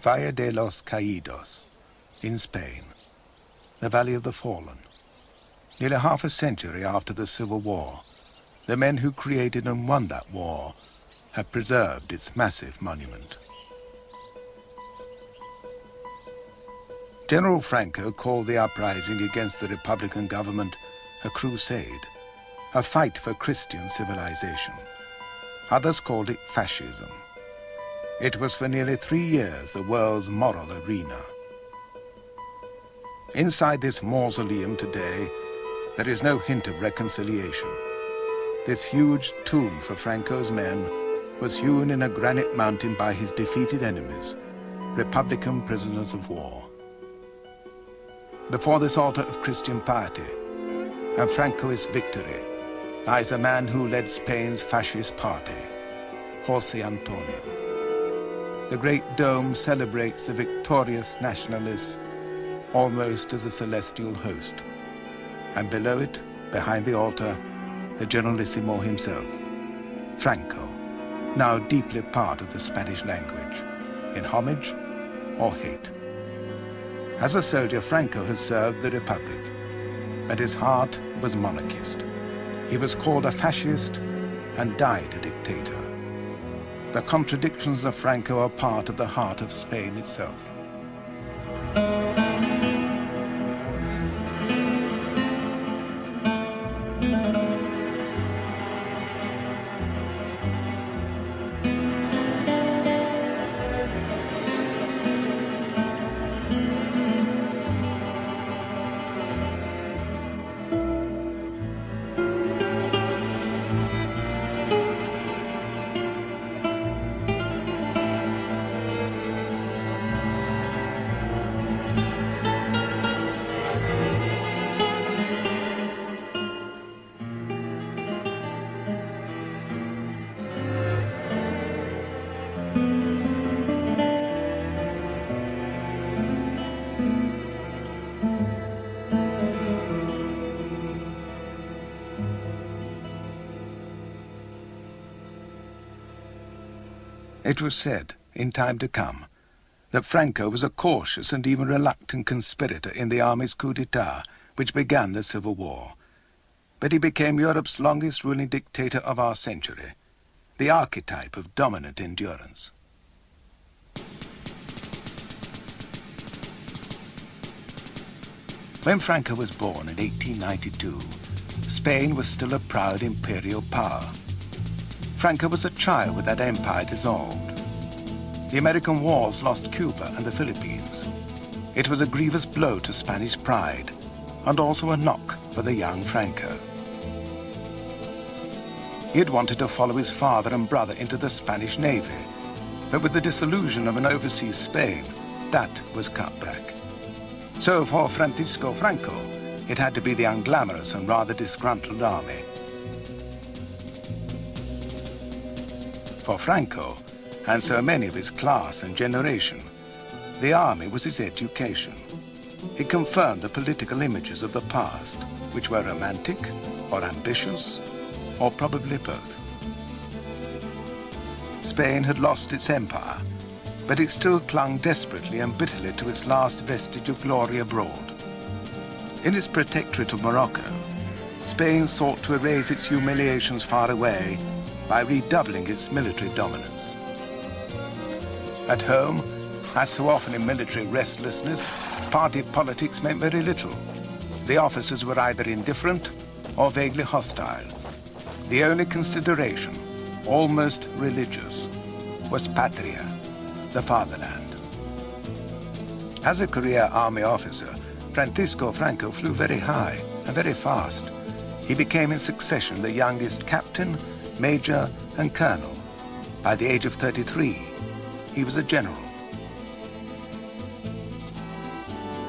Valle de los Caídos, in Spain, the Valley of the Fallen. Nearly half a century after the Civil War, the men who created and won that war have preserved its massive monument. General Franco called the uprising against the Republican government a crusade, a fight for Christian civilization. Others called it fascism. It was for nearly 3 years the world's moral arena. Inside this mausoleum today, there is no hint of reconciliation. This huge tomb for Franco's men was hewn in a granite mountain by his defeated enemies, Republican prisoners of war. Before this altar of Christian piety and Francoist victory lies the man who led Spain's fascist party, José Antonio. The great dome celebrates the victorious nationalists almost as a celestial host. And below it, behind the altar, the Generalissimo himself, Franco, now deeply part of the Spanish language, in homage or hate. As a soldier, Franco had served the Republic, but his heart was monarchist. He was called a fascist and died a dictator. The contradictions of Franco are part of the heart of Spain itself. It was said, in time to come, that Franco was a cautious and even reluctant conspirator in the army's coup d'etat, which began the Civil War. But he became Europe's longest ruling dictator of our century, the archetype of dominant endurance. When Franco was born in 1892, Spain was still a proud imperial power. Franco was a child with that empire dissolved. The American wars lost Cuba and the Philippines. It was a grievous blow to Spanish pride, and also a knock for the young Franco. He had wanted to follow his father and brother into the Spanish Navy, but with the dissolution of an overseas Spain, that was cut back. So for Francisco Franco, it had to be the unglamorous and rather disgruntled army. For Franco, and so many of his class and generation, the army was his education. It confirmed the political images of the past, which were romantic or ambitious, or probably both. Spain had lost its empire, but it still clung desperately and bitterly to its last vestige of glory abroad. In its protectorate of Morocco, Spain sought to erase its humiliations far away by redoubling its military dominance. At home, as so often in military restlessness, party politics meant very little. The officers were either indifferent or vaguely hostile. The only consideration, almost religious, was patria, the fatherland. As a career army officer, Francisco Franco flew very high and very fast. He became in succession the youngest captain, major, and colonel. By the age of 33, he was a general.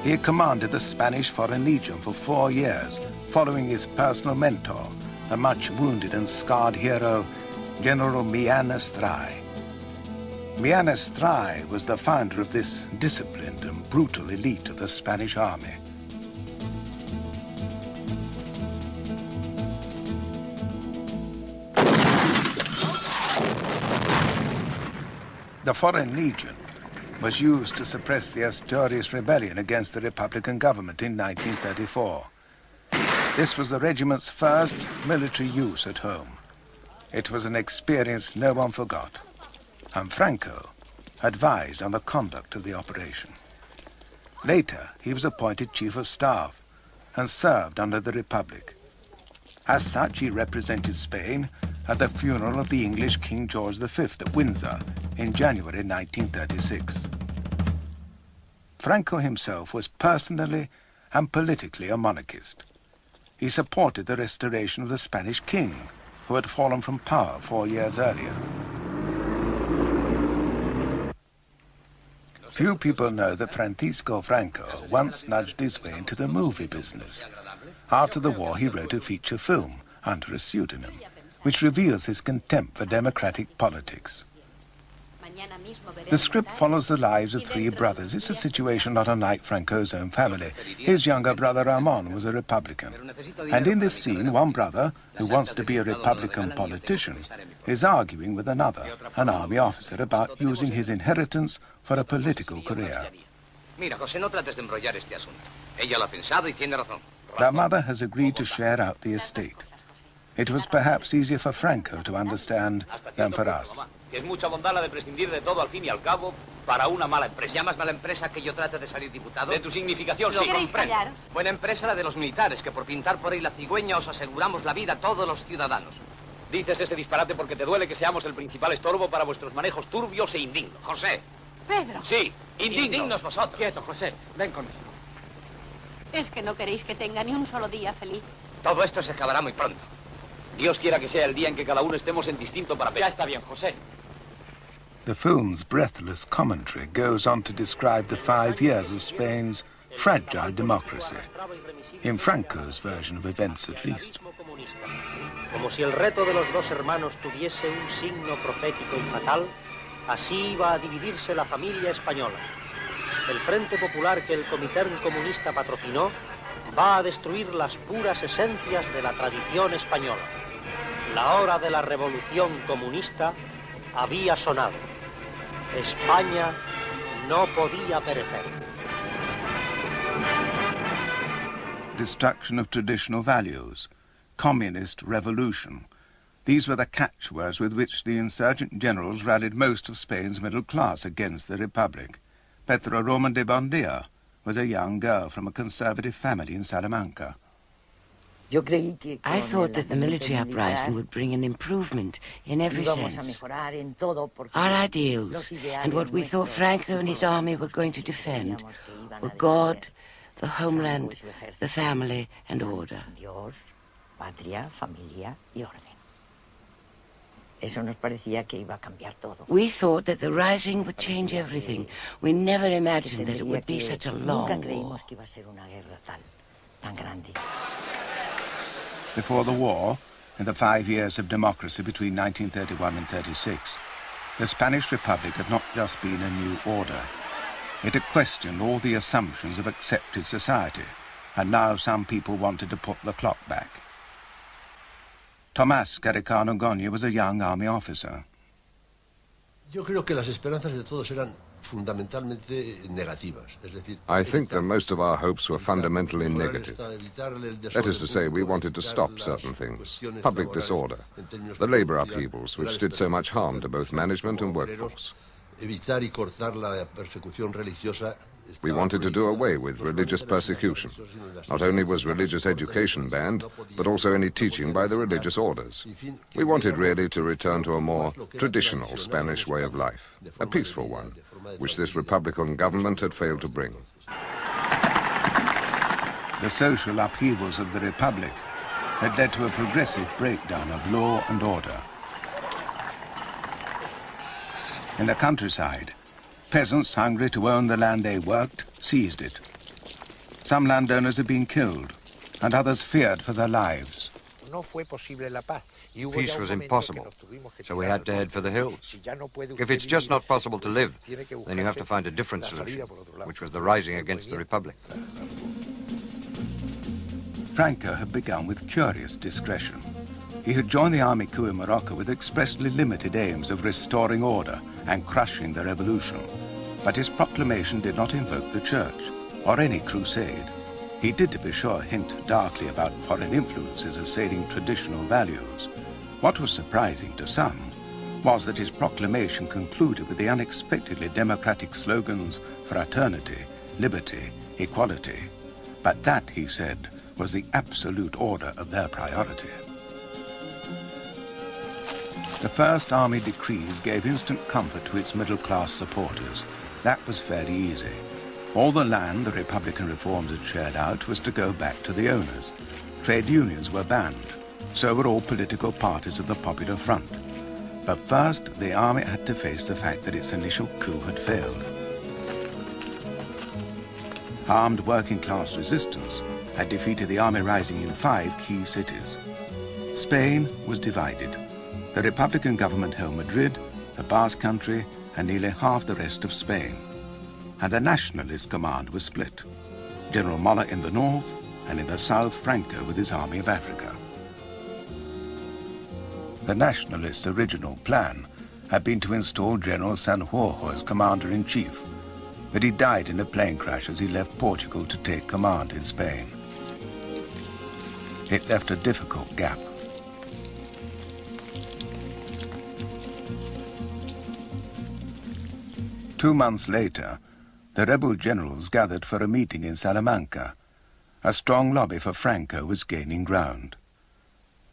He had commanded the Spanish Foreign Legion for 4 years, following his personal mentor, the much wounded and scarred hero, General Millán Astray. Millán Astray was the founder of this disciplined and brutal elite of the Spanish army. The Foreign Legion was used to suppress the Asturias rebellion against the Republican government in 1934. This was the regiment's first military use at home. It was an experience no one forgot, and Franco advised on the conduct of the operation. Later, he was appointed Chief of Staff and served under the Republic. As such, he represented Spain at the funeral of the English King George V at Windsor in January 1936. Franco himself was personally and politically a monarchist. He supported the restoration of the Spanish king, who had fallen from power 4 years earlier. Few people know that Francisco Franco once nudged his way into the movie business. After the war, he wrote a feature film under a pseudonym, which reveals his contempt for democratic politics. The script follows the lives of three brothers. It's a situation not unlike Franco's own family. His younger brother Ramon was a Republican. And in this scene, one brother, who wants to be a Republican politician, is arguing with another, an army officer, about using his inheritance for a political career. Their mother has agreed to share out the estate. It was perhaps easier for Franco to understand than for us. Que es mucha bondad la de prescindir de todo al fin y al cabo para una mala empresa. ¿Llamas mala empresa que yo trate de salir diputado? De tu significación, sí, comprendo. Buena empresa la de los militares, que por pintar por ahí la cigüeña os aseguramos la vida a todos los ciudadanos. Dices ese disparate porque te duele que seamos el principal estorbo para vuestros manejos turbios e indignos. José. Pedro. Sí, indignos vosotros. Quieto, José, ven conmigo. Es que no queréis que tenga ni un solo día feliz. Todo esto se acabará muy pronto. Dios quiera que sea el día en que cada uno estemos en distinto papel. Ya está bien, José. The film's breathless commentary goes on to describe the 5 years of Spain's fragile democracy, in Franco's version of events at least. Como si el reto de los dos hermanos tuviese un signo profético y fatal, así iba a dividirse la familia española. El Frente Popular que el Comité Comunista patrocinó va a destruir las puras esencias de la tradición española. La hora de la revolución comunista había sonado. España no podía perecer. Destruction of traditional values, communist revolution. These were the catchwords with which the insurgent generals rallied most of Spain's middle class against the Republic. Petra Roman de Bondia was a young girl from a conservative family in Salamanca. I thought that the military uprising would bring an improvement in every sense. Our ideals and what we thought Franco and his army were going to defend were God, the homeland, the family, and order. We thought that the rising would change everything. We never imagined that it would be such a long war. Before the war, in the 5 years of democracy between 1931 and 36, the Spanish Republic had not just been a new order. It had questioned all the assumptions of accepted society, and now some people wanted to put the clock back. Tomás Garicano Goñi was a young army officer. I think that most of our hopes were fundamentally negative. That is to say, we wanted to stop certain things, public disorder, the labor upheavals which did so much harm to both management and workforce. We wanted to do away with religious persecution. Not only was religious education banned, but also any teaching by the religious orders. We wanted really to return to a more traditional Spanish way of life, a peaceful one, which this Republican government had failed to bring. The social upheavals of the Republic had led to a progressive breakdown of law and order. In the countryside, peasants hungry to own the land they worked seized it. Some landowners had been killed, and others feared for their lives. Peace was impossible, so we had to head for the hills. If it's just not possible to live, then you have to find a different solution, which was the rising against the Republic. Franco had begun with curious discretion. He had joined the army coup in Morocco with expressly limited aims of restoring order and crushing the revolution. But his proclamation did not invoke the church or any crusade. He did, to be sure, hint darkly about foreign influences assailing traditional values. What was surprising to some was that his proclamation concluded with the unexpectedly democratic slogans fraternity, liberty, equality. But that, he said, was the absolute order of their priority. The first army decrees gave instant comfort to its middle-class supporters. That was fairly easy. All the land the Republican reforms had shared out was to go back to the owners. Trade unions were banned. So were all political parties of the Popular Front. But first, the army had to face the fact that its initial coup had failed. Armed working-class resistance had defeated the army rising in 5 key cities. Spain was divided. The Republican government held Madrid, the Basque Country, and nearly half the rest of Spain. And the Nationalist command was split. General Mola in the north, and in the south Franco with his Army of Africa. The Nationalists' original plan had been to install General Sanjurjo as commander-in-chief, but he died in a plane crash as he left Portugal to take command in Spain. It left a difficult gap. Two months later, the rebel generals gathered for a meeting in Salamanca. A strong lobby for Franco was gaining ground.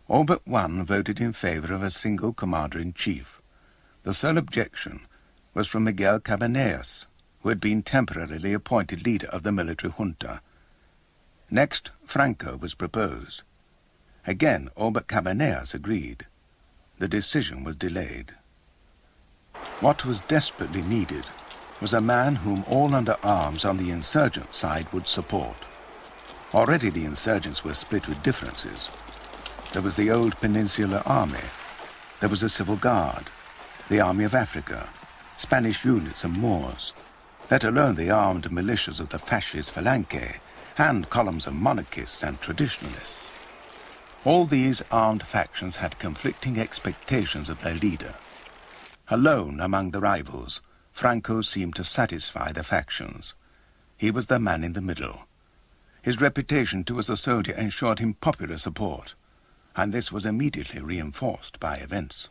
All but one voted in favor of a single commander-in-chief. The sole objection was from Miguel Cabanillas, who had been temporarily appointed leader of the military junta. Next, Franco was proposed. Again, all but Cabanillas agreed. The decision was delayed. What was desperately needed was a man whom all under arms on the insurgent side would support. Already the insurgents were split with differences. There was the old Peninsular Army. There was the Civil Guard, the Army of Africa, Spanish units and Moors, let alone the armed militias of the fascist Falange and columns of monarchists and traditionalists. All these armed factions had conflicting expectations of their leader. Alone among the rivals, Franco seemed to satisfy the factions. He was the man in the middle. His reputation too as a soldier ensured him popular support, and this was immediately reinforced by events.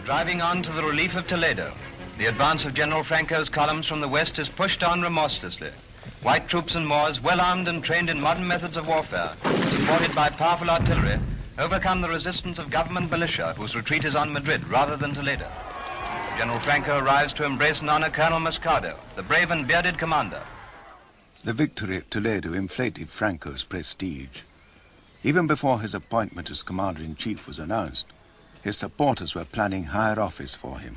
Driving on to the relief of Toledo, the advance of General Franco's columns from the west is pushed on remorselessly. White troops and Moors, well armed and trained in modern methods of warfare, supported by powerful artillery, overcome the resistance of government militia, whose retreat is on Madrid rather than Toledo. General Franco arrives to embrace and honor Colonel Moscardo, the brave and bearded commander. The victory at Toledo inflated Franco's prestige. Even before his appointment as commander-in-chief was announced, his supporters were planning higher office for him.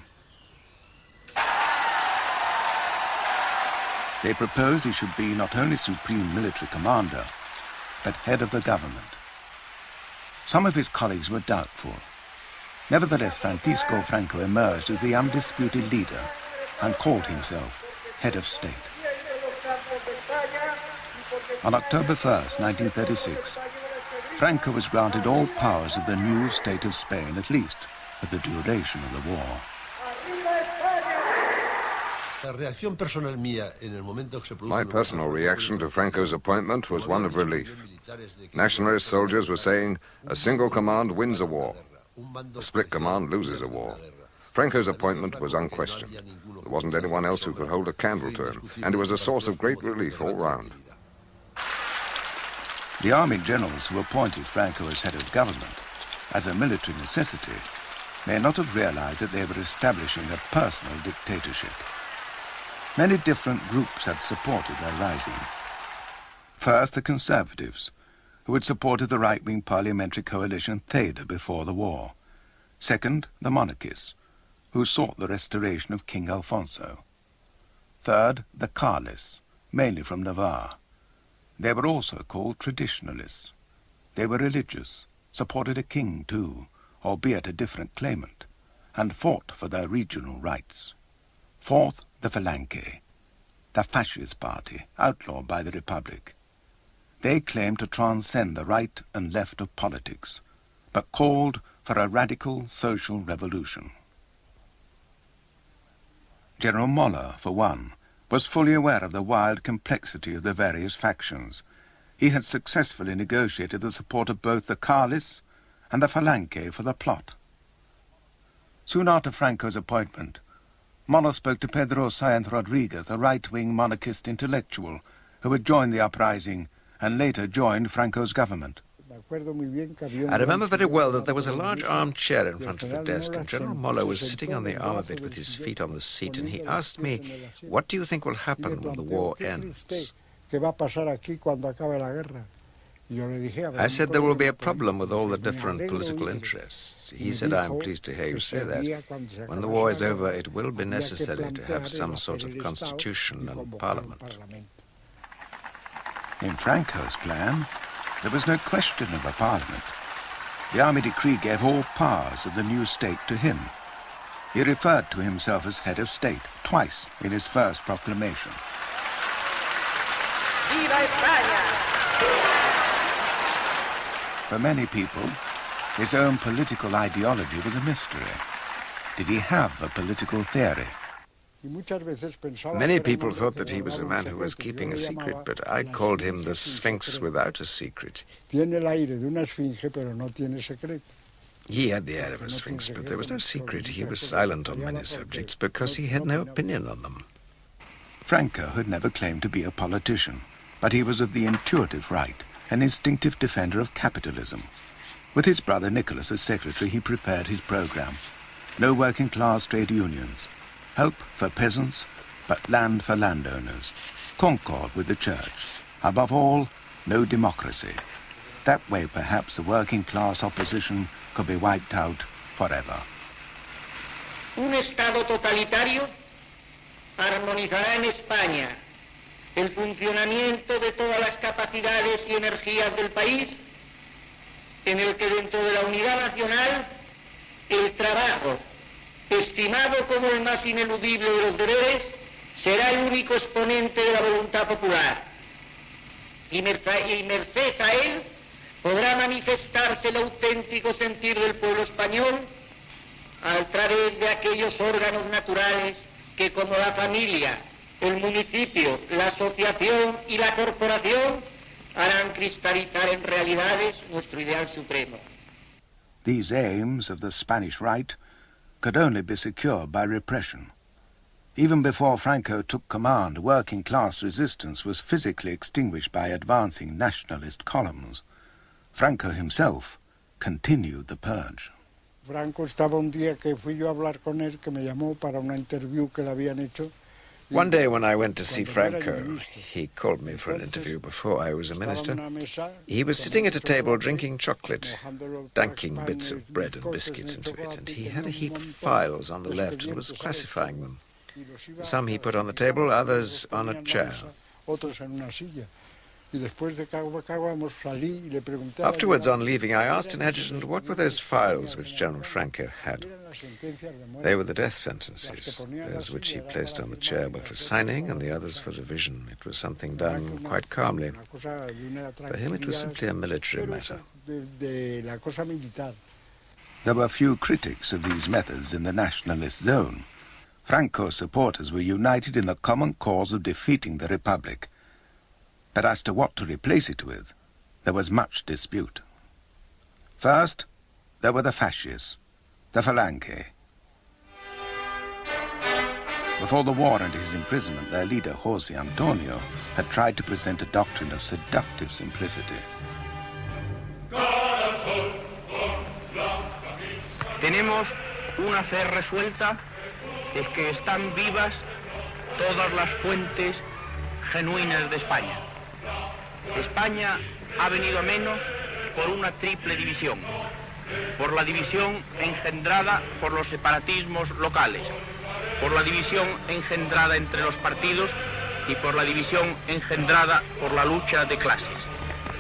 They proposed he should be not only supreme military commander, but head of the government. Some of his colleagues were doubtful. Nevertheless, Francisco Franco emerged as the undisputed leader and called himself head of state. On October 1st, 1936, Franco was granted all powers of the new state of Spain, at least for the duration of the war. My personal reaction to Franco's appointment was one of relief. Nationalist soldiers were saying, a single command wins a war. A split command loses a war. Franco's appointment was unquestioned. There wasn't anyone else who could hold a candle to him, and it was a source of great relief all round. The army generals who appointed Franco as head of government, as a military necessity, may not have realized that they were establishing a personal dictatorship. Many different groups had supported their rising. First, the Conservatives, who had supported the right-wing parliamentary coalition Theda before the war. Second, the monarchists, who sought the restoration of King Alfonso. Third, the Carlists, mainly from Navarre. They were also called traditionalists. They were religious, supported a king too, albeit a different claimant, and fought for their regional rights. Fourth, the Falange, the fascist party, outlawed by the Republic. They claimed to transcend the right and left of politics, but called for a radical social revolution. General Moller, for one, was fully aware of the wild complexity of the various factions. He had successfully negotiated the support of both the Carlists and the Falange for the plot. Soon after Franco's appointment, Moller spoke to Pedro Sáenz Rodríguez, a right-wing monarchist intellectual who had joined the uprising and later joined Franco's government. I remember very well that there was a large armchair in front of the desk, and General Moller was sitting on the arm of it with his feet on the seat, and he asked me, "What do you think will happen when the war ends?" I said there will be a problem with all the different political interests. He said, "I am pleased to hear you say that. When the war is over, it will be necessary to have some sort of constitution and parliament." In Franco's plan, there was no question of a parliament. The army decree gave all powers of the new state to him. He referred to himself as head of state twice in his first proclamation. Viva España! For many people, his own political ideology was a mystery. Did he have a political theory? Many people thought that he was a man who was keeping a secret, but I called him the Sphinx without a secret. He had the air of a Sphinx, but there was no secret. He was silent on many subjects because he had no opinion on them. Franco had never claimed to be a politician, but he was of the intuitive right, an instinctive defender of capitalism. With his brother Nicholas as secretary, he prepared his program. No working-class trade unions. Help for peasants, but land for landowners. Concord with the church. Above all, no democracy. That way, perhaps, the working-class opposition could be wiped out forever. Un Estado totalitario armonizará en España el funcionamiento de todas las capacidades y energías del país, en el que dentro de la unidad nacional el trabajo, estimado como el más ineludible de los deberes, será el único exponente de la voluntad popular. Y merced a él podrá manifestarse el auténtico sentir del pueblo español a través de aquellos órganos naturales que, como la familia, el municipio, la asociación y la corporación, harán cristalizar en realidades nuestro ideal supremo. These aims of the Spanish right could only be secured by repression. Even before Franco took command, working-class resistance was physically extinguished by advancing nationalist columns. Franco himself continued the purge. Franco estaba un día que fui yo a hablar con él, que me llamó para una interview que le habían hecho. One day when I went to see Franco, he called me for an interview before I was a minister. He was sitting at a table drinking chocolate, dunking bits of bread and biscuits into it, and he had a heap of files on the left and was classifying them. Some he put on the table, others on a chair. Afterwards, on leaving, I asked an adjutant what were those files which General Franco had. They were the death sentences. Those which he placed on the chair were for signing and the others for revision. It was something done quite calmly. For him, it was simply a military matter. There were few critics of these methods in the nationalist zone. Franco's supporters were united in the common cause of defeating the Republic. But as to what to replace it with, there was much dispute. First, there were the fascists, the Falange. Before the war and his imprisonment, their leader, José Antonio, had tried to present a doctrine of seductive simplicity. Tenemos una fe resuelta, es que están vivas todas las fuentes genuinas de España. España ha venido a menos por una triple división. Por la división engendrada por los separatismos locales, por la división engendrada entre los partidos y por la división engendrada por la lucha de clases.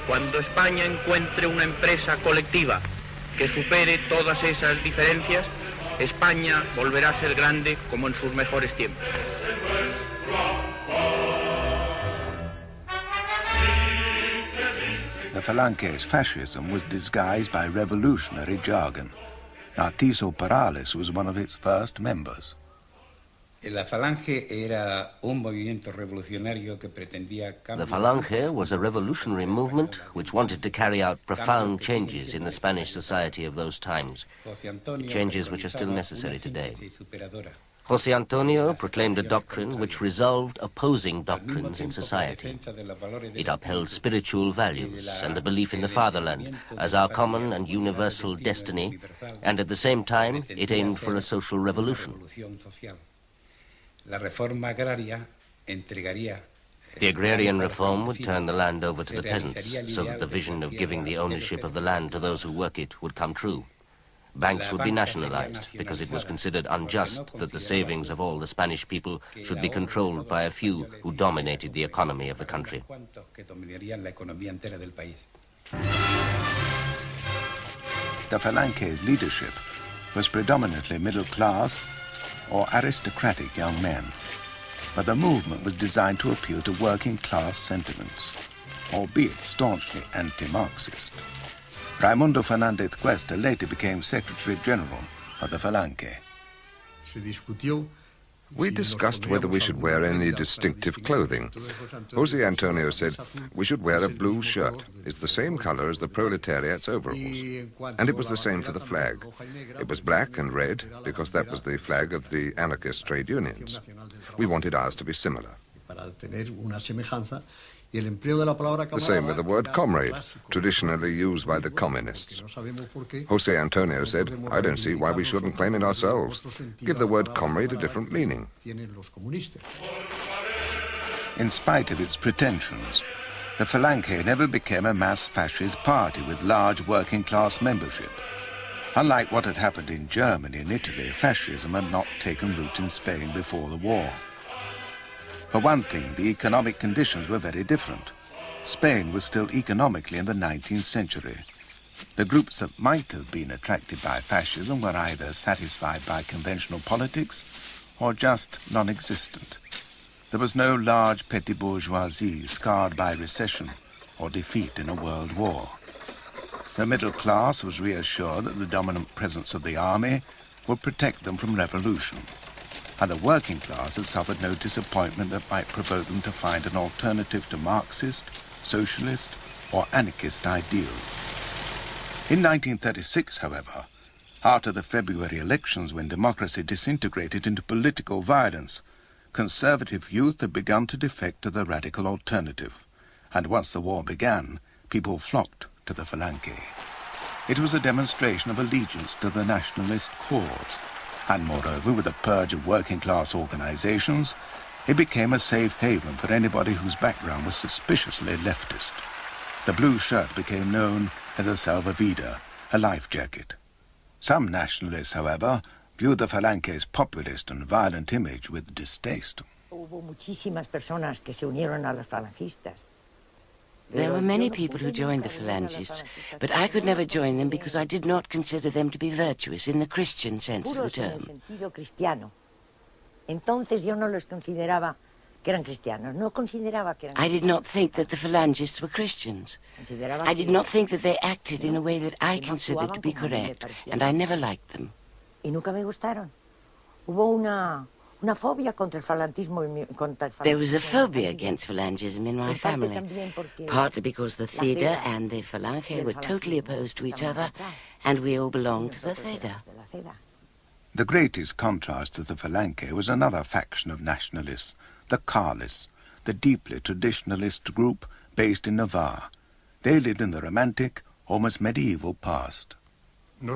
Cuando España encuentre una empresa colectiva que supere todas esas diferencias, España volverá a ser grande como en sus mejores tiempos. The Falange's fascism was disguised by revolutionary jargon. Narciso Perales was one of its first members. The Falange was a revolutionary movement which wanted to carry out profound changes in the Spanish society of those times, changes which are still necessary today. José Antonio proclaimed a doctrine which resolved opposing doctrines in society. It upheld spiritual values and the belief in the fatherland as our common and universal destiny, and at the same time it aimed for a social revolution. The agrarian reform would turn the land over to the peasants so that the vision of giving the ownership of the land to those who work it would come true. Banks would be nationalized because it was considered unjust that the savings of all the Spanish people should be controlled by a few who dominated the economy of the country. The Falange's leadership was predominantly middle class or aristocratic young men, but the movement was designed to appeal to working class sentiments, albeit staunchly anti-Marxist. Raimundo Fernández Cuesta later became Secretary General of the Falange. We discussed whether we should wear any distinctive clothing. José Antonio said we should wear a blue shirt. It's the same color as the proletariat's overalls. And it was the same for the flag. It was black and red because that was the flag of the anarchist trade unions. We wanted ours to be similar. The same with the word comrade, traditionally used by the communists. José Antonio said, I don't see why we shouldn't claim it ourselves. Give the word comrade a different meaning. In spite of its pretensions, the Falange never became a mass fascist party with large working-class membership. Unlike what had happened in Germany and Italy, fascism had not taken root in Spain before the war. For one thing, the economic conditions were very different. Spain was still economically in the 19th century. The groups that might have been attracted by fascism were either satisfied by conventional politics or just non-existent. There was no large petty bourgeoisie scarred by recession or defeat in a world war. The middle class was reassured that the dominant presence of the army would protect them from revolution, and the working class had suffered no disappointment that might provoke them to find an alternative to Marxist, socialist, or anarchist ideals. In 1936, however, after the February elections when democracy disintegrated into political violence, conservative youth had begun to defect to the radical alternative, and once the war began, people flocked to the Falange. It was a demonstration of allegiance to the nationalist cause, and moreover, with a purge of working-class organizations, it became a safe haven for anybody whose background was suspiciously leftist. The blue shirt became known as a salvavidas, a life jacket. Some nationalists, however, viewed the Falange's populist and violent image with distaste. There were many people who joined the Phalangists, but I could never join them because I did not consider them to be virtuous in the Christian sense of the term. I did not think that the Phalangists were Christians. I did not think that they acted in a way that I considered to be correct, and I never liked them. There was a phobia against Phalangism in my family, partly because the Theda and the Falange were totally opposed to each other, and we all belonged to the Theda. The greatest contrast to the Falange was another faction of nationalists, the Carlists, the deeply traditionalist group based in Navarre. They lived in the romantic, almost medieval past. We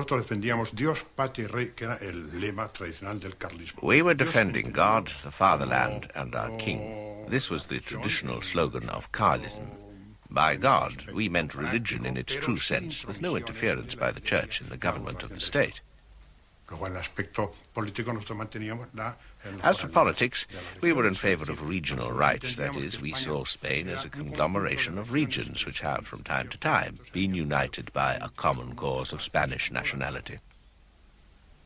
were defending God, the fatherland, and our king. This was the traditional slogan of Carlism. By God, we meant religion in its true sense, with no interference by the church in the government of the state. As for politics, we were in favor of regional rights. That is, we saw Spain as a conglomeration of regions which have, from time to time, been united by a common cause of Spanish nationality.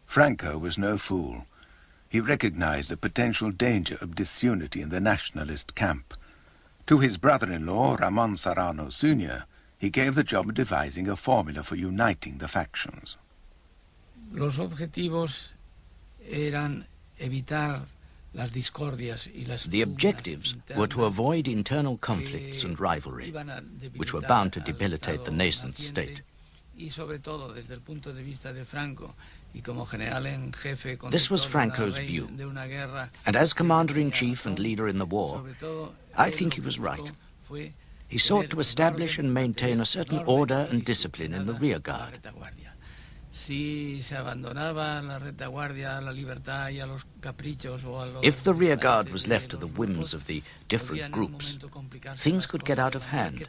Franco was no fool. He recognized the potential danger of disunity in the nationalist camp. To his brother-in-law, Ramon Serrano Sr., he gave the job of devising a formula for uniting the factions. Los objetivos eran evitar las discordias y las The objectives were to avoid internal conflicts and rivalry, which were bound to debilitate the nascent state. This was Franco's view, and as commander-in-chief and leader in the war, I think he was right. He sought to establish and maintain a certain order and discipline in the rear guard. If the rear guard was left to the whims of the different groups, things could get out of hand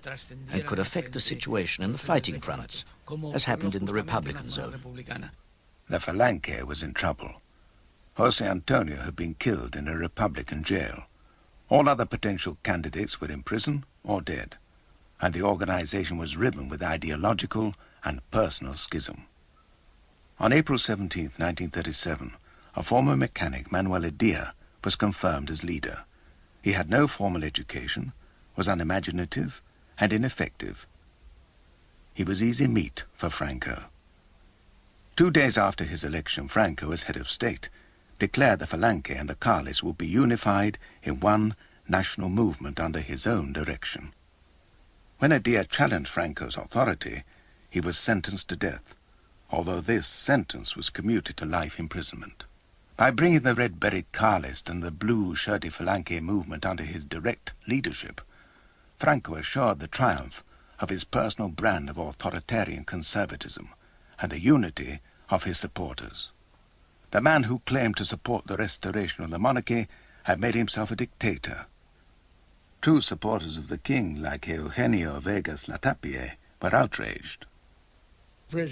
and could affect the situation in the fighting fronts, as happened in the Republican zone. The Falange was in trouble. Jose Antonio had been killed in a Republican jail. All other potential candidates were in prison or dead, and the organization was riven with ideological and personal schism. On April 17, 1937, a former mechanic, Manuel Edia, was confirmed as leader. He had no formal education, was unimaginative and ineffective. He was easy meat for Franco. 2 days after his election, Franco, as head of state, declared the Falange and the Carlists would be unified in one national movement under his own direction. When Edia challenged Franco's authority, he was sentenced to death, although this sentence was commuted to life imprisonment. By bringing the red-beric Carlist and the blue-shirted Falange movement under his direct leadership, Franco assured the triumph of his personal brand of authoritarian conservatism and the unity of his supporters. The man who claimed to support the restoration of the monarchy had made himself a dictator. True supporters of the king, like Eugenio Vegas Latapie, were outraged. It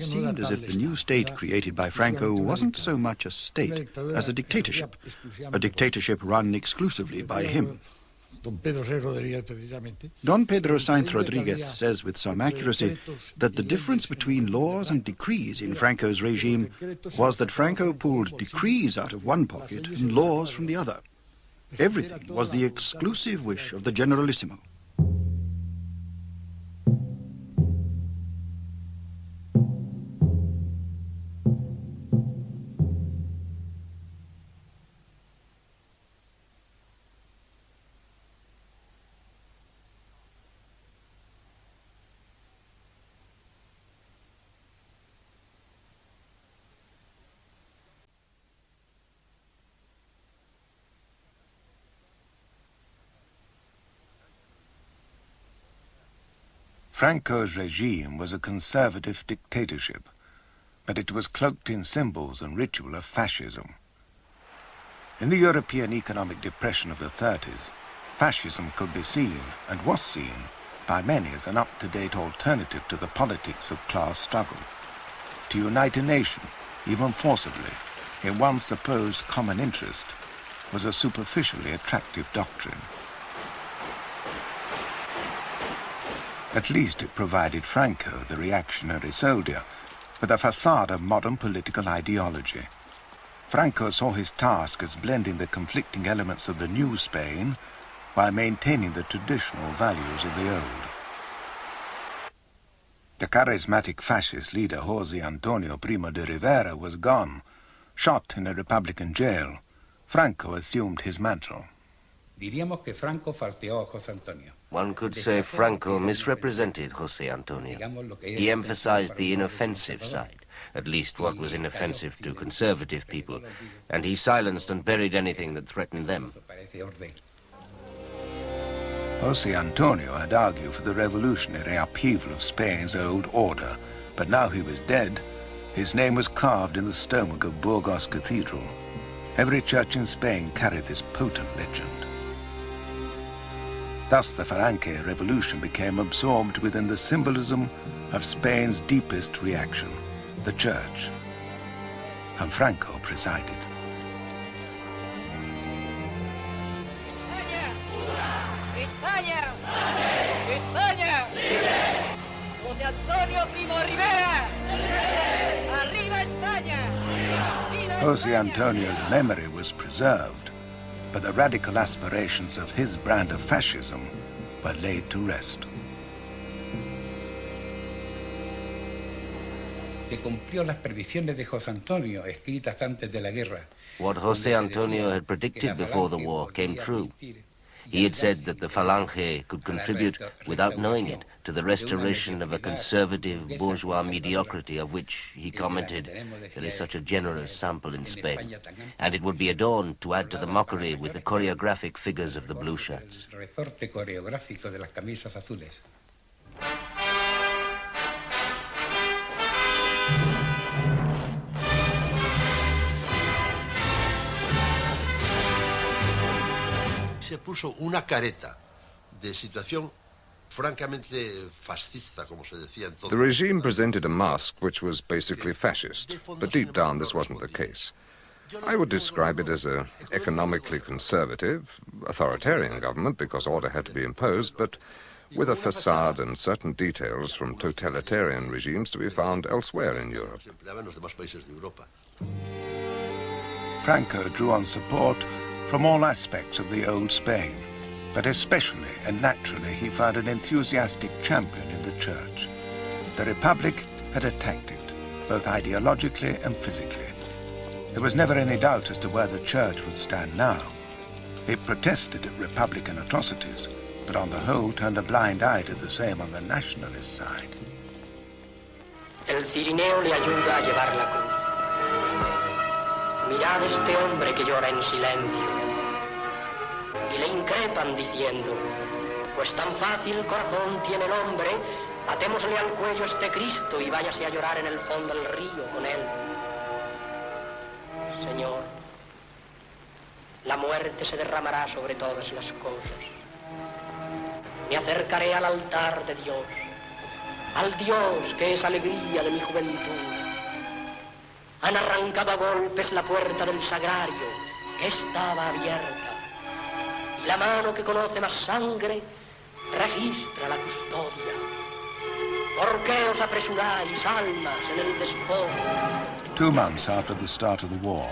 seemed as if the new state created by Franco wasn't so much a state as a dictatorship run exclusively by him. Don Pedro Sainz Rodriguez says with some accuracy that the difference between laws and decrees in Franco's regime was that Franco pulled decrees out of one pocket and laws from the other. Everything was the exclusive wish of the Generalissimo. Franco's regime was a conservative dictatorship, but it was cloaked in symbols and ritual of fascism. In the European economic depression of the 30s, fascism could be seen, and was seen, by many as an up-to-date alternative to the politics of class struggle. To unite a nation, even forcibly, in one supposed common interest, was a superficially attractive doctrine. At least it provided Franco, the reactionary soldier, with a facade of modern political ideology. Franco saw his task as blending the conflicting elements of the new Spain while maintaining the traditional values of the old. The charismatic fascist leader Jose Antonio Primo de Rivera was gone, shot in a Republican jail. Franco assumed his mantle. One could say Franco misrepresented Jose Antonio. He emphasized the inoffensive side, at least what was inoffensive to conservative people, and he silenced and buried anything that threatened them. Jose Antonio had argued for the revolutionary upheaval of Spain's old order, but now he was dead. His name was carved in the stonework of Burgos Cathedral. Every church in Spain carried this potent legend. Thus the Falange revolution became absorbed within the symbolism of Spain's deepest reaction, the church. And Franco presided. España! España! José Antonio Primo Rivera! Arriba España! Jose Antonio's memory was preserved, but the radical aspirations of his brand of fascism were laid to rest. What José Antonio had predicted before the war came true. He had said that the Falange could contribute, without knowing it, to the restoration of a conservative bourgeois mediocrity of which, he commented, there is such a generous sample in Spain, and it would be adorned to add to the mockery with the choreographic figures of the blue shirts. Se puso una careta de situación francamente fascista, como se decía entonces. The regime presented a mask which was basically fascist, but deep down this wasn't the case. I would describe it as an economically conservative, authoritarian government because order had to be imposed, but with a facade and certain details from totalitarian regimes to be found elsewhere in Europe. Franco drew on support from all aspects of the old Spain, but especially and naturally he found an enthusiastic champion in the church. The Republic had attacked it, both ideologically and physically. There was never any doubt as to where the church would stand now. It protested at Republican atrocities, but on the whole turned a blind eye to the same on the nationalist side. El Cirineo le ayuda a llevar la cruz. Mirad este hombre que llora en silencio. Y le increpan diciendo, pues tan fácil corazón tiene el hombre, atémosle al cuello este Cristo y váyase a llorar en el fondo del río con él. Señor, la muerte se derramará sobre todas las cosas. Me acercaré al altar de Dios, al Dios que es alegría de mi juventud. Han arrancado a golpes la puerta del sagrario, que estaba abierta. Y la mano que conoce más sangre registra la custodia. ¿Por qué os apresuráis, almas, en el despojo? 2 months after the start of the war,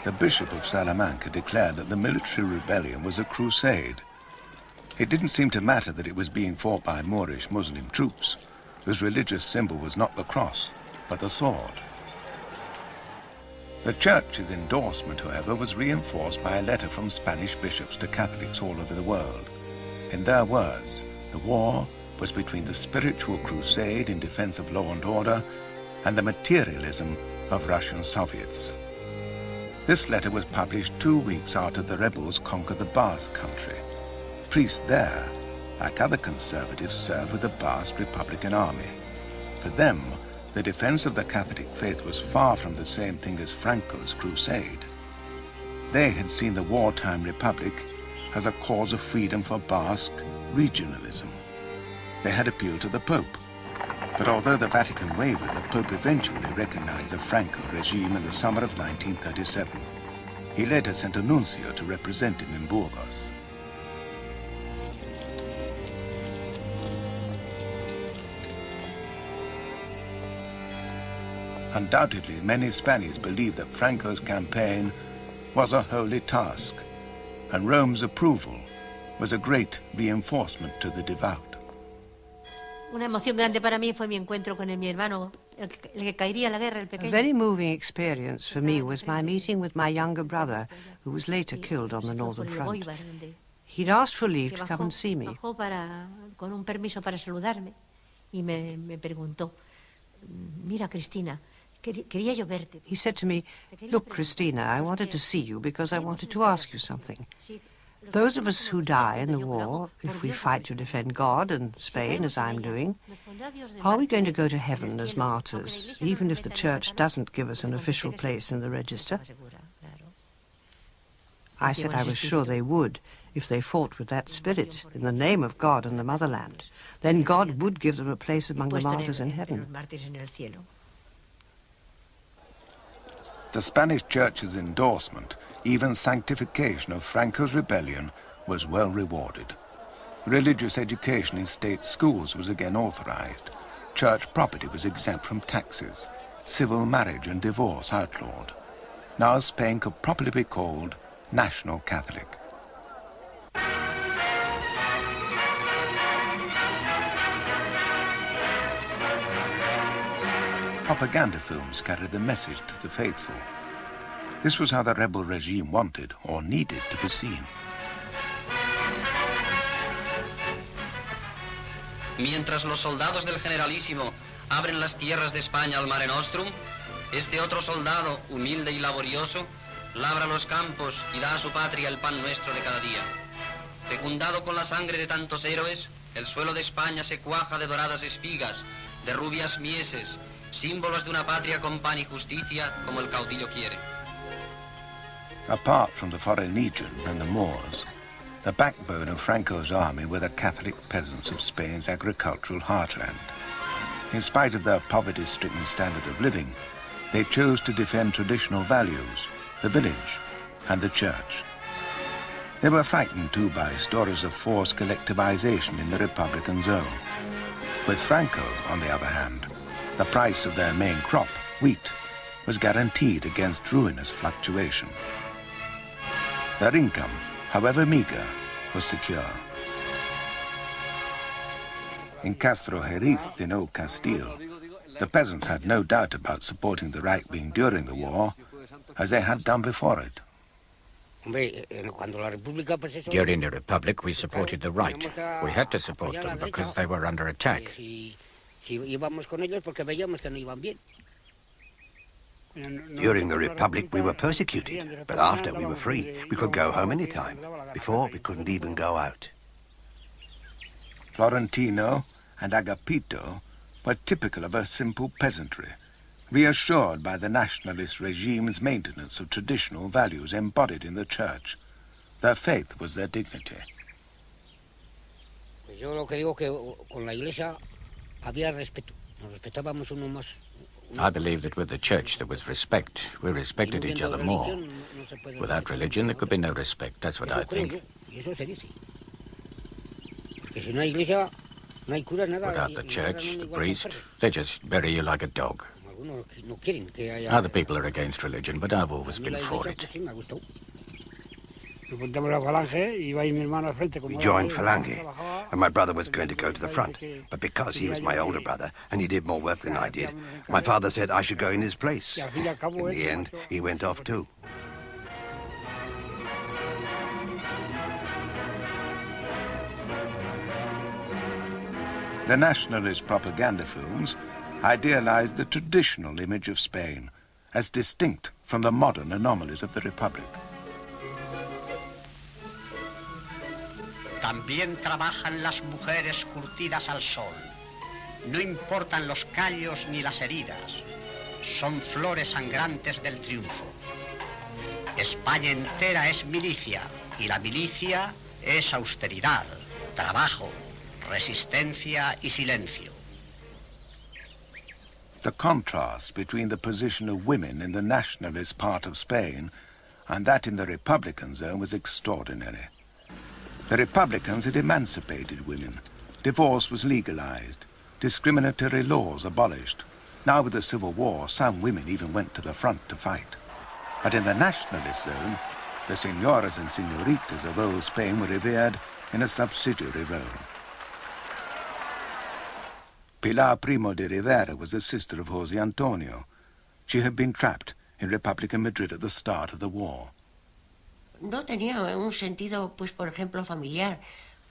the Bishop of Salamanca declared that the military rebellion was a crusade. It didn't seem to matter that it was being fought by Moorish Muslim troops, whose religious symbol was not the cross, but the sword. The Church's endorsement, however, was reinforced by a letter from Spanish bishops to Catholics all over the world. In their words, the war was between the spiritual crusade in defense of law and order and the materialism of Russian Soviets. This letter was published 2 weeks after the rebels conquered the Basque country. Priests there, like other conservatives, served with the Basque Republican Army. For them, the defense of the Catholic faith was far from the same thing as Franco's crusade. They had seen the wartime republic as a cause of freedom for Basque regionalism. They had appealed to the Pope. But although the Vatican wavered, the Pope eventually recognized the Franco regime in the summer of 1937. He later sent a nuncio to represent him in Burgos. Undoubtedly, many Spaniards believed that Franco's campaign was a holy task, and Rome's approval was a great reinforcement to the devout. Una emoción grande para mí fue mi encuentro con mi hermano, el que caería en la guerra, el pequeño. A very moving experience for me was my meeting with my younger brother, who was later killed on the Northern Front. He'd asked for leave to come and see me. Bajó con un permiso para saludarme y me preguntó, mira, Cristina, quería yo verte. He said to me, look, Cristina, I wanted to see you because I wanted to ask you something. Those of us who die in the war, if we fight to defend God and Spain, as I'm doing, are we going to go to heaven as martyrs, even if the Church doesn't give us an official place in the register? I said I was sure they would, if they fought with that spirit, in the name of God and the motherland. Then God would give them a place among the martyrs in heaven. The Spanish Church's endorsement, even sanctification of Franco's rebellion, was well rewarded. Religious education in state schools was again authorized. Church property was exempt from taxes. Civil marriage and divorce outlawed. Now Spain could properly be called National Catholic. propaganda films carried the message to the faithful. This was how the rebel regime wanted or needed to be seen. Mientras los soldados del Generalísimo abren las tierras de España al Mare Nostrum, este otro soldado, humilde y laborioso, labra los campos y da a su patria el pan nuestro de cada día. Fecundado con la sangre de tantos héroes, el suelo de España se cuaja de doradas espigas, de rubias mieses, símbolos de una patria con pan y justicia como el caudillo quiere. Apart from the Foreign Legion and the Moors, the backbone of Franco's army were the Catholic peasants of Spain's agricultural heartland. In spite of their poverty-stricken standard of living, they chose to defend traditional values, the village and the church. They were frightened too by stories of forced collectivization in the Republican zone. With Franco, on the other hand, the price of their main crop, wheat, was guaranteed against ruinous fluctuation. Their income, however meager, was secure. In Castro Jerez in Old Castile, the peasants had no doubt about supporting the right wing during the war, as they had done before it. During the Republic, we supported the right. We had to support them because they were under attack. During the Republic, we were persecuted, but after we were free. We could go home any time. Before, we couldn't even go out. Florentino and Agapito were typical of a simple peasantry, reassured by the nationalist regime's maintenance of traditional values embodied in the church. Their faith was their dignity. I believe that with the church there was respect. We respected each other more. Without religion there could be no respect. That's what I think. Without the church, the priest, they just bury you like a dog. Other people are against religion, but I've always been for it. We joined Falange, and my brother was going to go to the front. But because he was my older brother, and he did more work than I did, my father said I should go in his place. In the end, he went off too. The nationalist propaganda films idealized the traditional image of Spain as distinct from the modern anomalies of the Republic. También trabajan las mujeres curtidas al sol. No importan los callos ni las heridas. Son flores sangrantes del triunfo. España entera es milicia, y la milicia es austeridad, trabajo, resistencia y silencio. The contrast between the position of women in the nationalist part of Spain and that in the Republican zone was extraordinary. The Republicans had emancipated women. Divorce was legalized. Discriminatory laws abolished. Now with the Civil War, some women even went to the front to fight. But in the nationalist zone, the senoras and senoritas of old Spain were revered in a subsidiary role. Pilar Primo de Rivera was the sister of José Antonio. She had been trapped in Republican Madrid at the start of the war. No tenía un sentido, pues, por ejemplo, familiar.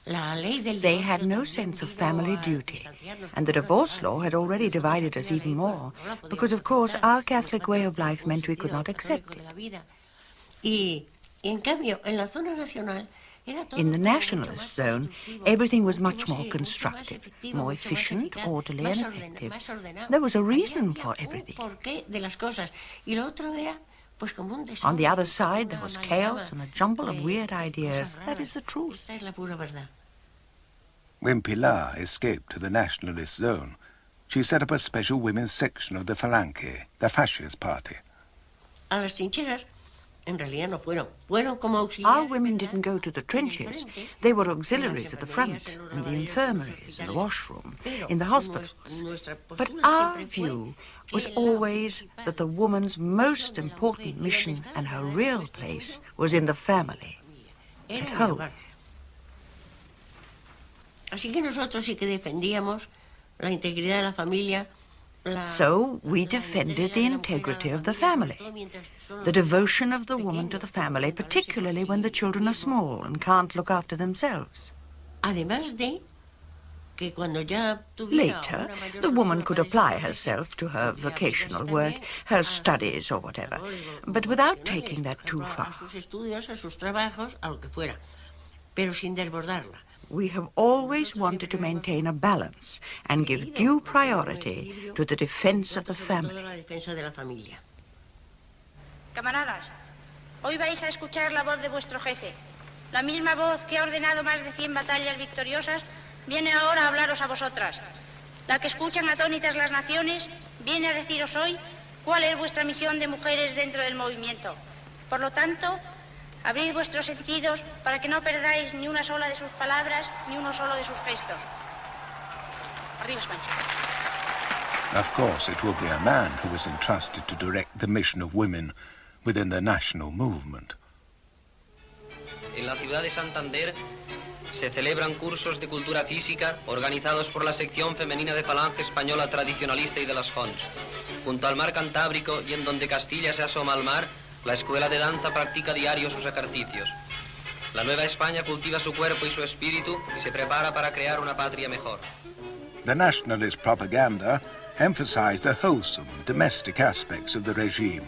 They had no sense of family duty, and the divorce law had already divided us even more, because, of course, our Catholic way of life meant we could not accept it. In the nationalist zone, everything was much more constructive, more efficient, orderly and effective. There was a reason for everything. On the other side, there was chaos and a jumble of weird ideas. That is the truth. When Pilar escaped to the nationalist zone, she set up a special women's section of the Falange, the fascist party. Our women didn't go to the trenches. They were auxiliaries at the front, in the infirmaries, in the washroom, in the hospitals. But our view was always that the woman's most important mission and her real place was in the family, at home. Así que nosotros sí que defendíamos la integridad de la familia So we defended the integrity of the family, the devotion of the woman to the family, particularly when the children are small and can't look after themselves. Later, the woman could apply herself to her vocational work, her studies or whatever, but without taking that too far. We have always wanted to maintain a balance and give due priority to the defense of the family. Camaradas, hoy vais a escuchar la voz de vuestro jefe. La misma voz que ha ordenado más de 100 batallas victoriosas viene ahora a hablaros a vosotras. La que escuchan atónitas las naciones viene a deciros hoy cuál es vuestra misión de mujeres dentro del movimiento. Por lo tanto, abrid vuestros sentidos para que no perdáis ni una sola de sus palabras ni uno solo de sus gestos. Arriba España. Of course, it will be a man who is entrusted to direct the mission of women within the national movement. En la ciudad de Santander se celebran cursos de cultura física organizados por la sección femenina de Falange Española Tradicionalista y de las Jons. Junto al mar Cantábrico y en donde Castilla se asoma al mar, la escuela de danza practica diario sus ejercicios. La Nueva España cultiva su cuerpo y su espíritu y se prepara para crear una patria mejor. The nationalist propaganda emphasized the wholesome, domestic aspects of the regime.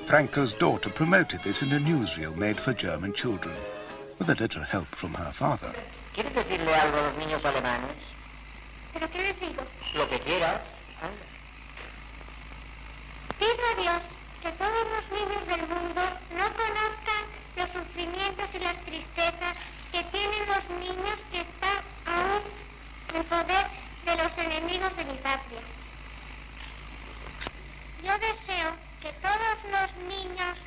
Franco's daughter promoted this in a newsreel made for German children, with a little help from her father. ¿Quieres decirle algo a los niños alemanes? ¿Pero qué les digo? Lo que quieras. Pido a Dios que todos los niños del mundo no conozcan los sufrimientos y las tristezas que tienen los niños que están aún en poder de los enemigos de mi patria. Yo deseo que todos los niños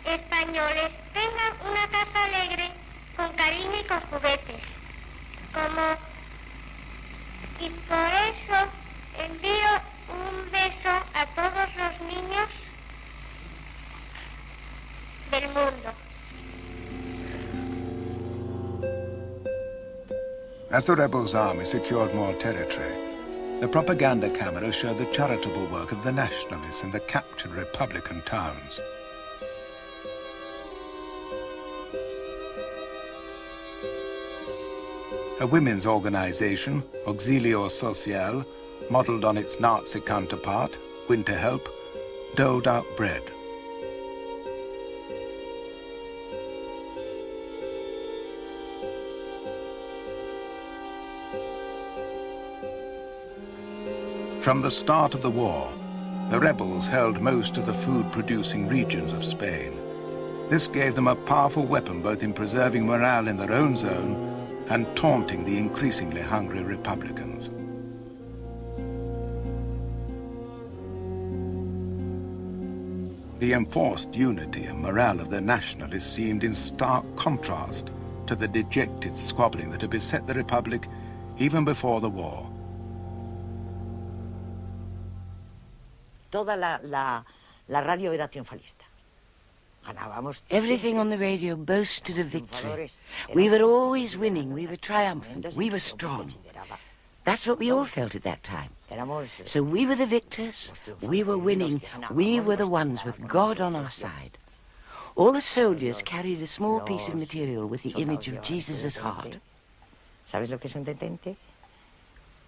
españoles tengan una casa alegre, con cariño y con juguetes. Y por eso envío un beso a todos los niños del mundo. As the rebels' army secured more territory, the propaganda cameras showed the charitable work of the nationalists in the captured Republican towns. A women's organization, Auxilio Social, modelled on its Nazi counterpart, Winter Help, doled out bread. From the start of the war, the rebels held most of the food-producing regions of Spain. This gave them a powerful weapon both in preserving morale in their own zone and taunting the increasingly hungry Republicans. The enforced unity and morale of the nationalists seemed in stark contrast to the dejected squabbling that had beset the Republic even before the war. Toda la radio era triunfalista. Everything on the radio boasted of victory. We were always winning, we were triumphant, we were strong. That's what we all felt at that time. So we were the victors, we were winning, we were the ones with God on our side. All the soldiers carried a small piece of material with the image of Jesus' heart.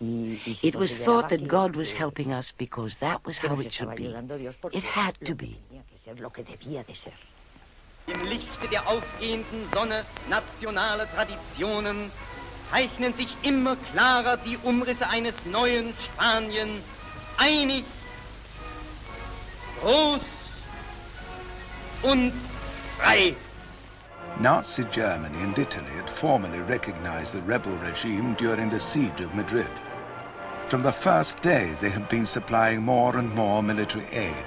It was thought that God was helping us because that was how it should be. It had to be. Im Lichte der aufgehenden Sonne nationaler Traditionen zeichnen sich immer klarer die Umrisse eines neuen Spanien, einig, groß und frei. Nazi Germany and Italy had formally recognized the rebel regime during the siege of Madrid. From the first days, they had been supplying more and more military aid.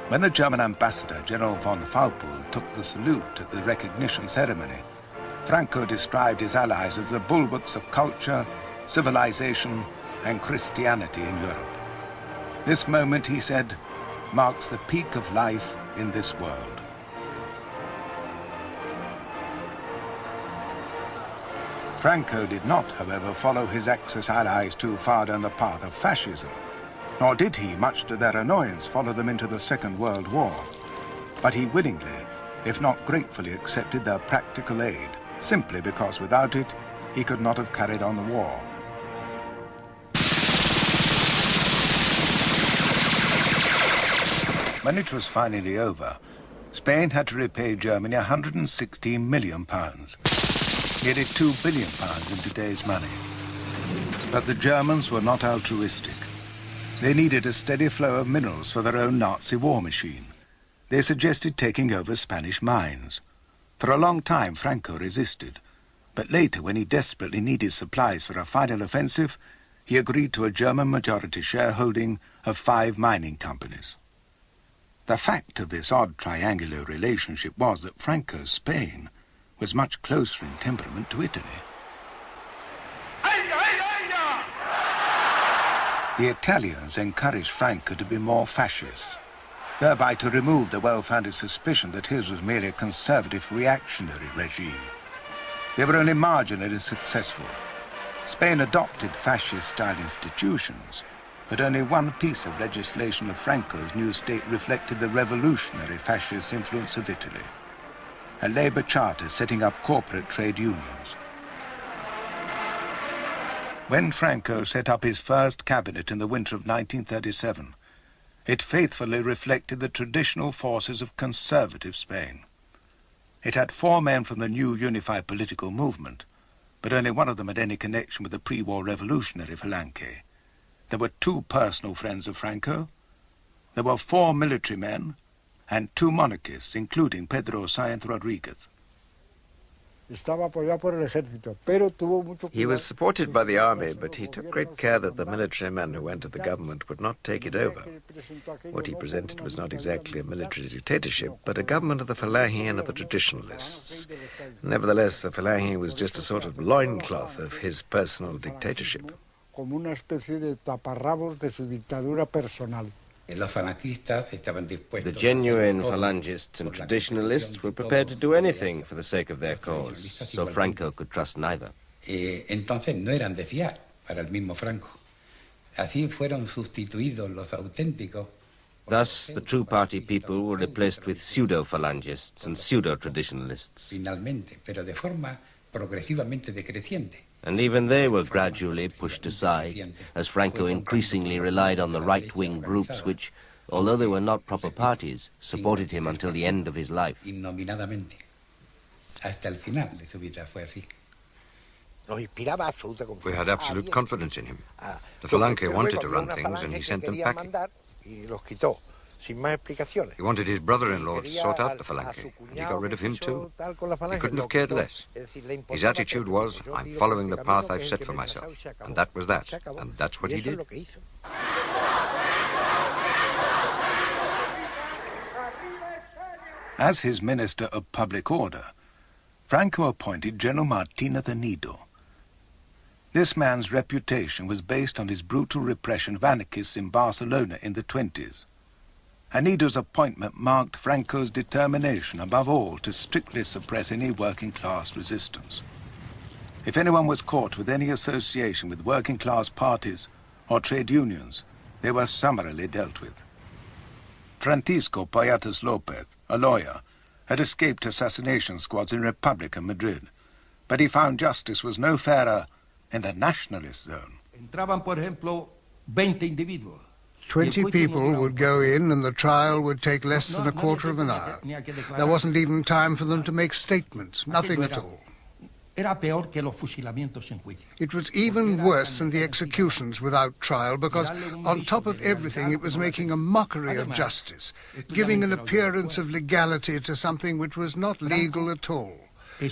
When the German ambassador, General von Faupel, took the salute at the recognition ceremony, Franco described his allies as the bulwarks of culture, civilization, and Christianity in Europe. This moment, he said, marks the peak of life in this world. Franco did not, however, follow his Axis allies too far down the path of fascism. Nor did he, much to their annoyance, follow them into the Second World War. But he willingly, if not gratefully, accepted their practical aid, simply because without it, he could not have carried on the war. When it was finally over, Spain had to repay Germany £116 million, nearly £2 billion in today's money. But the Germans were not altruistic. They needed a steady flow of minerals for their own Nazi war machine. They suggested taking over Spanish mines. For a long time, Franco resisted. But later, when he desperately needed supplies for a final offensive, he agreed to a German majority shareholding of 5 mining companies. The fact of this odd triangular relationship was that Franco's Spain was much closer in temperament to Italy. The Italians encouraged Franco to be more fascist, thereby to remove the well-founded suspicion that his was merely a conservative reactionary regime. They were only marginally successful. Spain adopted fascist-style institutions, but only one piece of legislation of Franco's new state reflected the revolutionary fascist influence of Italy, a labor charter setting up corporate trade unions. When Franco set up his first cabinet in the winter of 1937, it faithfully reflected the traditional forces of conservative Spain. It had 4 men from the new unified political movement, but only one of them had any connection with the pre-war revolutionary Falange. There were 2 personal friends of Franco. There were 4 military men and 2 monarchists, including Pedro Sáenz Rodríguez. He was supported by the army, but he took great care that the military men who entered the government would not take it over. What he presented was not exactly a military dictatorship, but a government of the Falange and of the traditionalists. Nevertheless, the Falange was just a sort of loincloth of his personal dictatorship. The genuine Phalangists and traditionalists were prepared to do anything for the sake of their cause, so Franco could trust neither. Entonces no eran de fiar para el mismo Franco. Así fueron sustituidos los auténticos. Thus, the true party people were replaced with pseudo-Phalangists and pseudo-traditionalists. Finalmente, pero de forma progresivamente decreciente. And even they were gradually pushed aside, as Franco increasingly relied on the right-wing groups which, although they were not proper parties, supported him until the end of his life. We had absolute confidence in him. The Falange wanted to run things, and he sent them packing. He wanted his brother-in-law to sort out the Falange, and he got rid of him too. He couldn't have cared less. His attitude was, I'm following the path I've set for myself, and that was that, and that's what he did. As his Minister of Public Order, Franco appointed General Martínez de Nido. This man's reputation was based on his brutal repression of anarchists in Barcelona in the 1920s. Nido's appointment marked Franco's determination, above all, to strictly suppress any working-class resistance. If anyone was caught with any association with working-class parties or trade unions, they were summarily dealt with. Francisco Poyatos López, a lawyer, had escaped assassination squads in Republican Madrid, but he found justice was no fairer in the nationalist zone. Entraban, por ejemplo, 20 individuos. 20 people would go in and the trial would take less than a quarter of an hour. There wasn't even time for them to make statements, nothing at all. It was even worse than the executions without trial because on top of everything it was making a mockery of justice, giving an appearance of legality to something which was not legal at all.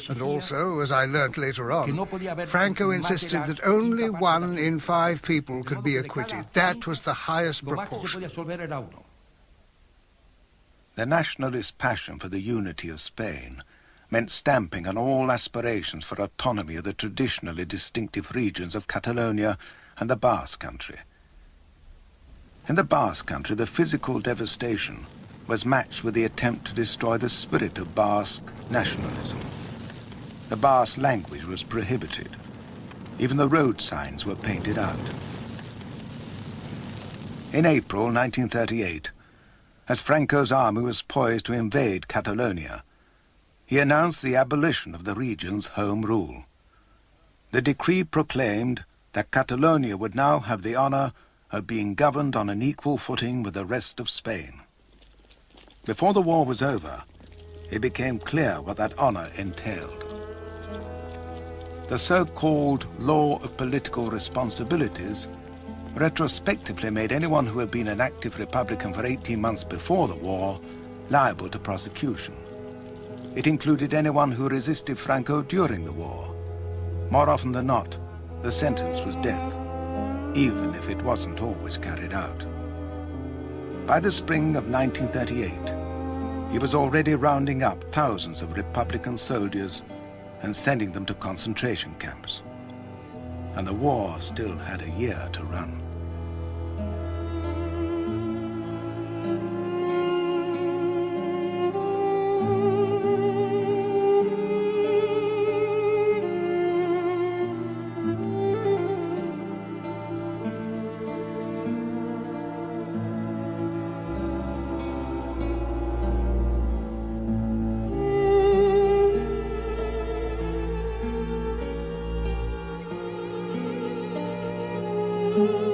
And also, as I learnt later on, Franco insisted that only 1 in 5 people could be acquitted. That was the highest proportion. The nationalist passion for the unity of Spain meant stamping on all aspirations for autonomy of the traditionally distinctive regions of Catalonia and the Basque Country. In the Basque Country, the physical devastation was matched with the attempt to destroy the spirit of Basque nationalism. The Basque language was prohibited. Even the road signs were painted out. In April 1938, as Franco's army was poised to invade Catalonia, he announced the abolition of the region's home rule. The decree proclaimed that Catalonia would now have the honor of being governed on an equal footing with the rest of Spain. Before the war was over, it became clear what that honor entailed. The so-called law of political responsibilities retrospectively made anyone who had been an active Republican for 18 months before the war liable to prosecution. It included anyone who resisted Franco during the war. More often than not, the sentence was death, even if it wasn't always carried out. By the spring of 1938, he was already rounding up thousands of Republican soldiers and sending them to concentration camps. And the war still had a year to run. Thank you.